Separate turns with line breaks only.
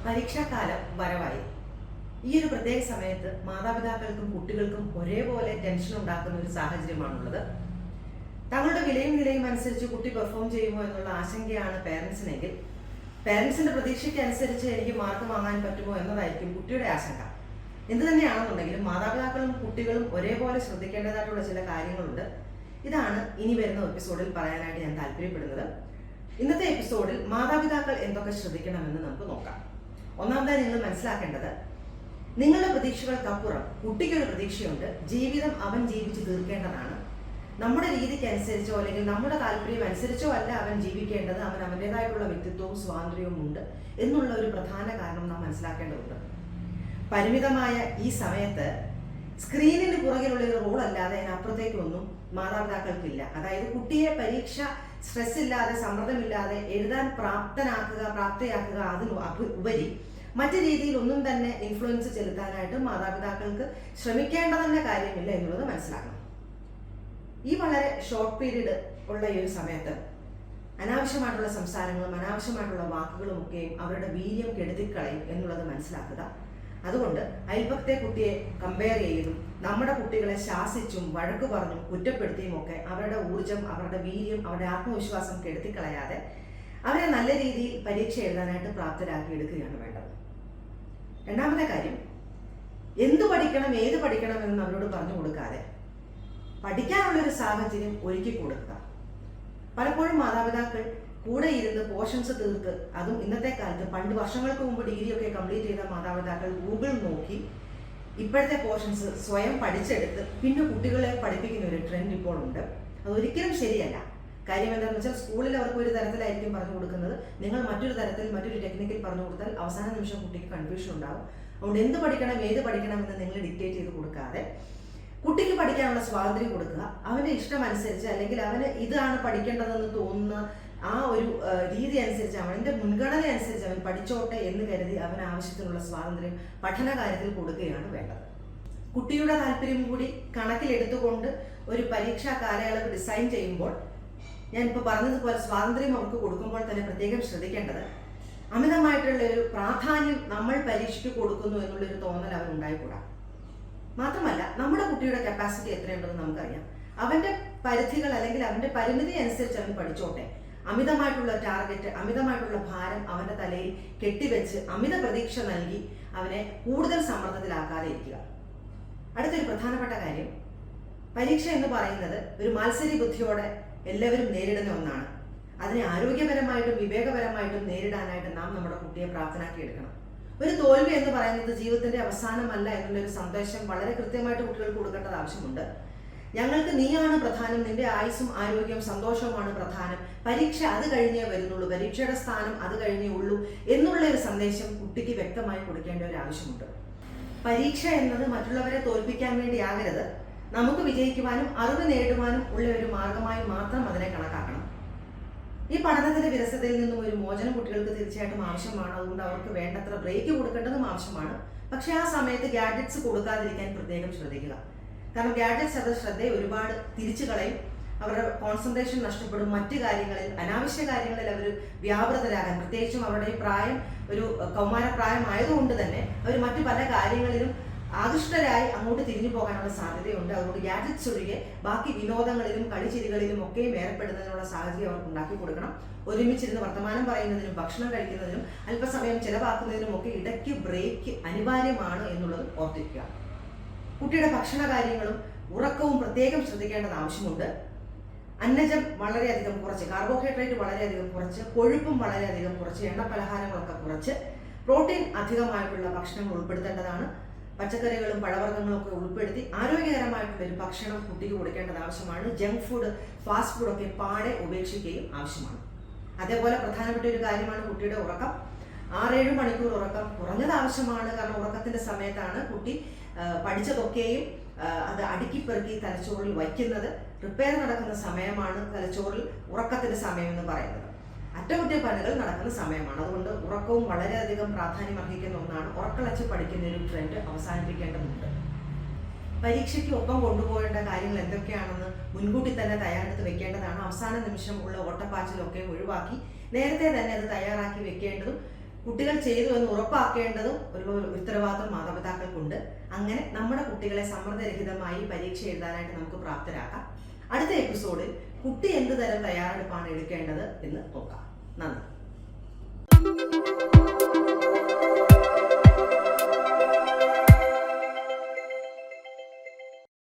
പരീക്ഷാകാലം വരവായി. ഈ ഒരു പ്രത്യേക സമയത്ത് മാതാപിതാക്കൾക്കും കുട്ടികൾക്കും ഒരേപോലെ ടെൻഷൻ ഉണ്ടാക്കുന്ന ഒരു സാഹചര്യമാണുള്ളത്. തങ്ങളുടെ വിലയും നിലയും അനുസരിച്ച് കുട്ടി പെർഫോം ചെയ്യുമോ എന്നുള്ള ആശങ്കയാണ് പേരൻസിനെങ്കിൽ, പേരൻസിന്റെ പ്രതീക്ഷയ്ക്ക് അനുസരിച്ച് എനിക്ക് മാർക്ക് വാങ്ങാൻ പറ്റുമോ എന്നതായിരിക്കും കുട്ടിയുടെ ആശങ്ക. എന്ത് തന്നെയാണെന്നുണ്ടെങ്കിലും മാതാപിതാക്കളും കുട്ടികളും ഒരേപോലെ ശ്രദ്ധിക്കേണ്ടതായിട്ടുള്ള ചില കാര്യങ്ങളുണ്ട്. ഇതാണ് ഇനി വരുന്ന എപ്പിസോഡിൽ പറയാനായിട്ട് ഞാൻ താല്പര്യപ്പെടുന്നത്. ഇന്നത്തെ എപ്പിസോഡിൽ മാതാപിതാക്കൾ എന്തൊക്കെ ശ്രദ്ധിക്കണമെന്ന് നമുക്ക് നോക്കാം. ഒന്നാമതായി നിങ്ങൾ മനസ്സിലാക്കേണ്ടത്, നിങ്ങളുടെ പ്രതീക്ഷകൾക്കപ്പുറം കുട്ടിക്കൊരു പ്രതീക്ഷയുണ്ട്. ജീവിതം അവൻ ജീവിച്ച് തീർക്കേണ്ടതാണ്. നമ്മുടെ രീതിക്ക് അനുസരിച്ചോ അല്ലെങ്കിൽ നമ്മുടെ താല്പര്യം അനുസരിച്ചോ അല്ല അവൻ ജീവിക്കേണ്ടത്. അവൻ അവൻ്റെതായിട്ടുള്ള വ്യക്തിത്വവും സ്വാതന്ത്ര്യവും ഉണ്ട് എന്നുള്ള ഒരു പ്രധാന കാരണം നാം മനസ്സിലാക്കേണ്ടതുണ്ട്. പരിമിതമായ ഈ സമയത്ത് സ്ക്രീനിന് പുറകിലുള്ള ഒരു റോൾ അല്ലാതെ അതിനപ്പുറത്തേക്കൊന്നും മാതാപിതാക്കൾക്കില്ല. അതായത് കുട്ടിയെ പരീക്ഷ സ്ട്രെസ് ഇല്ലാതെ സമ്മർദ്ദമില്ലാതെ എഴുതാൻ പ്രാപ്തയാക്കുക അതിന് ഉപരി മറ്റു രീതിയിൽ ഒന്നും തന്നെ ഇൻഫ്ലുവൻസ് ചെലുത്താനായിട്ട് മാതാപിതാക്കൾക്ക് ശ്രമിക്കേണ്ട തന്നെ കാര്യമില്ല എന്നുള്ളത് മനസ്സിലാക്കണം. ഈ വളരെ ഷോർട്ട് പീരീഡ് ഉള്ള ഈ ഒരു സമയത്ത് അനാവശ്യമായിട്ടുള്ള സംസാരങ്ങളും അനാവശ്യമായിട്ടുള്ള വാക്കുകളും ഒക്കെയും അവരുടെ വീര്യം കെടുത്തിക്കളയും എന്നുള്ളത് മനസ്സിലാക്കുക. അതുകൊണ്ട് അയൽപക്കത്തെ കുട്ടിയെ കമ്പയർ ചെയ്തും നമ്മുടെ കുട്ടികളെ ശാസിച്ചും വഴക്ക് പറഞ്ഞും കുറ്റപ്പെടുത്തിയും ഒക്കെ അവരുടെ ഊർജം, അവരുടെ വീര്യം, അവരുടെ ആത്മവിശ്വാസം കെടുത്തിക്കളയാതെ അവരെ നല്ല രീതിയിൽ പരീക്ഷ എഴുതാനായിട്ട് പ്രാപ്തരാക്കി എടുക്കുകയാണ് വേണ്ടത്. രണ്ടാമത്തെ കാര്യം, എന്ത് പഠിക്കണം ഏത് പഠിക്കണം എന്ന് അവരോട് പറഞ്ഞു കൊടുക്കാതെ പഠിക്കാനുള്ളൊരു സാഹചര്യം ഒരുക്കി കൊടുക്കുക. പലപ്പോഴും മാതാപിതാക്കൾ കൂടെ ഇരുന്ന് പോർഷൻസ് തീർത്ത്, അതും ഇന്നത്തെ കാലത്ത്, പണ്ട് വർഷങ്ങൾക്ക് മുമ്പ് ഡിഗ്രിയൊക്കെ കംപ്ലീറ്റ് ചെയ്ത മാതാപിതാക്കൾ ഗൂഗിൾ നോക്കി ഇപ്പോഴത്തെ പോർഷൻസ് സ്വയം പഠിച്ചെടുത്ത് പിന്നെ കുട്ടികളെ പഠിപ്പിക്കുന്ന ഒരു ട്രെൻഡ് ഇപ്പോൾ ഉണ്ട്. അതൊരിക്കലും ശരിയല്ല. കാര്യം എന്താണെന്ന് വെച്ചാൽ, സ്കൂളിൽ അവർക്ക് ഒരു തരത്തിലായിരിക്കും പറഞ്ഞു കൊടുക്കുന്നത്, നിങ്ങൾ മറ്റൊരു തരത്തിൽ മറ്റൊരു ടെക്നിക്കിൽ പറഞ്ഞു കൊടുത്താൽ അവസാന നിമിഷം കുട്ടിക്ക് കൺഫ്യൂഷൻ ഉണ്ടാകും. അതുകൊണ്ട് എന്ത് പഠിക്കണം ഏത് പഠിക്കണം എന്ന് നിങ്ങൾ ഡിക്റ്റേറ്റ് ചെയ്ത് കൊടുക്കാതെ കുട്ടിക്ക് പഠിക്കാനുള്ള സ്വാതന്ത്ര്യം കൊടുക്കുക. അവൻ്റെ ഇഷ്ടം അനുസരിച്ച് അല്ലെങ്കിൽ അവന് ഇതാണ് പഠിക്കേണ്ടതെന്ന് തോന്നുന്ന ആ ഒരു രീതി അനുസരിച്ച്, അവൻ്റെ മുൻഗണന അനുസരിച്ച് അവൻ പഠിച്ചോട്ടെ എന്ന് കരുതി അവന് ആവശ്യത്തിനുള്ള സ്വാതന്ത്ര്യം പഠന കാര്യത്തിൽ കൊടുക്കുകയാണ് വേണ്ടത്. കുട്ടിയുടെ താല്പര്യം കൂടി കണക്കിലെടുത്തുകൊണ്ട് ഒരു പരീക്ഷാ കാലയളവ് ഡിസൈൻ ചെയ്യുമ്പോൾ, ഞാനിപ്പോൾ പറഞ്ഞതുപോലെ സ്വാതന്ത്ര്യം അവർക്ക് കൊടുക്കുമ്പോൾ തന്നെ പ്രത്യേകം ശ്രദ്ധിക്കേണ്ടത്, അമിതമായിട്ടുള്ള ഒരു പ്രാധാന്യം നമ്മൾ പരീക്ഷയ്ക്ക് കൊടുക്കുന്നു എന്നുള്ളൊരു തോന്നൽ അവൻ ഉണ്ടായിക്കൂടാ. മാത്രമല്ല, നമ്മുടെ കുട്ടിയുടെ കപ്പാസിറ്റി എത്രയുണ്ടെന്ന് നമുക്കറിയാം. അവൻ്റെ പരിധികൾ അല്ലെങ്കിൽ അവൻ്റെ പരിമിതി അനുസരിച്ച് അവൻ പഠിച്ചോട്ടെ. അമിതമായിട്ടുള്ള ടാർഗറ്റ്, അമിതമായിട്ടുള്ള ഭാരം അവൻ്റെ തലയിൽ കെട്ടിവെച്ച് അമിത പ്രതീക്ഷ നൽകി അവനെ കൂടുതൽ സമ്മർദ്ദത്തിലാക്കാതെ ഇരിക്കുക. അടുത്തൊരു പ്രധാനപ്പെട്ട കാര്യം, പരീക്ഷ എന്ന് പറയുന്നത് ഒരു മത്സരി ബുദ്ധിയോടെ എല്ലാവരും നേരിടുന്ന ഒന്നാണ്. അതിനെ ആരോഗ്യപരമായിട്ടും വിവേകപരമായിട്ടും നേരിടാനായിട്ട് നാം നമ്മുടെ കുട്ടിയെ പ്രാപ്തനാക്കി എടുക്കണം. ഒരു തോൽവി എന്ന് പറയുന്നത് ജീവിതത്തിന്റെ അവസാനമല്ല എന്നുള്ളൊരു സന്ദേശം വളരെ കൃത്യമായിട്ട് കുട്ടികൾക്ക് കൊടുക്കേണ്ടത് ആവശ്യമുണ്ട്. ഞങ്ങൾക്ക് നീയാണ് പ്രധാനം, നിന്റെ ആയുസ്സും ആരോഗ്യവും സന്തോഷവുമാണ് പ്രധാനം, പരീക്ഷ അത് കഴിഞ്ഞേ വരുന്നുള്ളൂ, പരീക്ഷയുടെ സ്ഥാനം അത് കഴിഞ്ഞേ ഉള്ളൂ എന്നുള്ള ഒരു സന്ദേശം കുട്ടിക്ക് വ്യക്തമായി കൊടുക്കേണ്ട ഒരു ആവശ്യമുണ്ട്. പരീക്ഷ എന്നത് മറ്റുള്ളവരെ തോൽപ്പിക്കാൻ വേണ്ടി ആകരുത്, നമുക്ക് വിജയിക്കുവാനും അറിവ് നേടുവാനും ഉള്ള ഒരു മാർഗമായി മാത്രം അതിനെ കണക്കാക്കണം. ഈ പഠനത്തിന്റെ വിരസതയിൽ നിന്നും ഒരു മോചനം കുട്ടികൾക്ക് തീർച്ചയായിട്ടും ആവശ്യമാണ്. അതുകൊണ്ട് അവർക്ക് വേണ്ടത്ര ബ്രേക്ക് കൊടുക്കേണ്ടതും ആവശ്യമാണ്. പക്ഷെ ആ സമയത്ത് ഗാഡ്ജറ്റ്സ് കൊടുക്കാതിരിക്കാൻ പ്രത്യേകം ശ്രദ്ധിക്കുക. കാരണം ഗാഡ്ജറ്റ്സ് അവരുടെ ശ്രദ്ധയെ ഒരുപാട് തിരിച്ചു കളയും, അവരുടെ കോൺസെൻട്രേഷൻ നഷ്ടപ്പെടും, മറ്റു കാര്യങ്ങളിൽ, അനാവശ്യ കാര്യങ്ങളിൽ അവർ വ്യാപൃതരാകാൻ, പ്രത്യേകിച്ചും അവരുടെ പ്രായം ഒരു കൗമാരപ്രായം ആയതുകൊണ്ട് തന്നെ അവർ മറ്റു പല കാര്യങ്ങളിലും ആകൃഷ്ടരായി അങ്ങോട്ട് തിരിഞ്ഞു പോകാനുള്ള സാധ്യതയുണ്ട്. അതുകൊണ്ട് ഗാഡ്ജറ്റ്സ് ഒഴികെ ബാക്കി വിനോദങ്ങളിലും കളിച്ചിരികളിലും ഒക്കെയും ഏർപ്പെടുന്നതിനുള്ള സാഹചര്യം അവർക്ക് ഉണ്ടാക്കി കൊടുക്കണം. ഒരുമിച്ചിരുന്ന് വർത്തമാനം പറയുന്നതിനും ഭക്ഷണം കഴിക്കുന്നതിനും അല്പസമയം ചെലവാക്കുന്നതിനും ഒക്കെ ഇടയ്ക്ക് ബ്രേക്ക് അനിവാര്യമാണ് എന്നുള്ളത് ഓർത്തിരിക്കുക. കുട്ടിയുടെ ഭക്ഷണ കാര്യങ്ങളും ഉറക്കവും പ്രത്യേകം ശ്രദ്ധിക്കേണ്ടത് ആവശ്യമുണ്ട്. അന്നജം വളരെയധികം കുറച്ച്, കാർബോഹൈഡ്രേറ്റ് വളരെയധികം കുറച്ച്, കൊഴുപ്പും വളരെയധികം കുറച്ച്, എണ്ണ പലഹാരങ്ങളൊക്കെ കുറച്ച്, പ്രോട്ടീൻ അധികമായിട്ടുള്ള ഭക്ഷണങ്ങൾ ഉൾപ്പെടുത്തേണ്ടതാണ്. പച്ചക്കറികളും പഴവർഗ്ഗങ്ങളും ഒക്കെ ഉൾപ്പെടുത്തി ആരോഗ്യകരമായിട്ടുള്ള ഒരു ഭക്ഷണം കുട്ടിക്ക് കൊടുക്കേണ്ടത് ആവശ്യമാണ്. ജങ്ക് ഫുഡ്, ഫാസ്റ്റ് ഫുഡൊക്കെ പാടെ ഉപേക്ഷിക്കുകയും ആവശ്യമാണ്. അതേപോലെ പ്രധാനപ്പെട്ട ഒരു കാര്യമാണ് കുട്ടിയുടെ ഉറക്കം. 6-7 മണിക്കൂർ ഉറക്കം കുറഞ്ഞത് ആവശ്യമാണ്. കാരണം ഉറക്കത്തിന്റെ സമയത്താണ് കുട്ടി പഠിച്ചതൊക്കെയും അത് അടുക്കിപ്പെറുക്കി തലച്ചോറിൽ വയ്ക്കുന്നത്. റിപ്പയർ നടക്കുന്ന സമയമാണ് തലച്ചോറിൽ ഉറക്കത്തിന്റെ സമയം എന്ന് പറയുന്നത്. അറ്റകുറ്റപ്പണികൾ നടക്കുന്ന സമയമാണ്. അതുകൊണ്ട് ഉറക്കവും വളരെയധികം പ്രാധാന്യം അർഹിക്കുന്ന ഒന്നാണ്. ഉറക്കളച്ച് പഠിക്കുന്ന ഒരു ട്രെൻഡ് അവസാനിപ്പിക്കേണ്ടതുണ്ട്. പരീക്ഷയ്ക്ക് ഒപ്പം കൊണ്ടുപോകേണ്ട കാര്യങ്ങൾ എന്തൊക്കെയാണെന്ന് മുൻകൂട്ടി തന്നെ തയ്യാറെടുത്ത് വെക്കേണ്ടതാണ്. അവസാന നിമിഷം ഉള്ള ഓട്ടപ്പാച്ചിലൊക്കെ ഒഴിവാക്കി നേരത്തെ തന്നെ അത് തയ്യാറാക്കി വെക്കേണ്ടതും കുട്ടികൾ ചെയ്തു എന്ന് ഉറപ്പാക്കേണ്ടതും ഒരു ഉത്തരവാദിത്വം മാതാപിതാക്കൾക്കുണ്ട്. അങ്ങനെ നമ്മുടെ കുട്ടികളെ സമ്മർദ്ദരഹിതമായി പരീക്ഷ എഴുതാനായിട്ട് നമുക്ക് പ്രാപ്തരാക്കാം. അടുത്ത എപ്പിസോഡിൽ കുട്ടി എന്ത് തരം തയ്യാറെടുപ്പാണ് എടുക്കേണ്ടത് എന്ന് നോക്കാം. നന്ദി.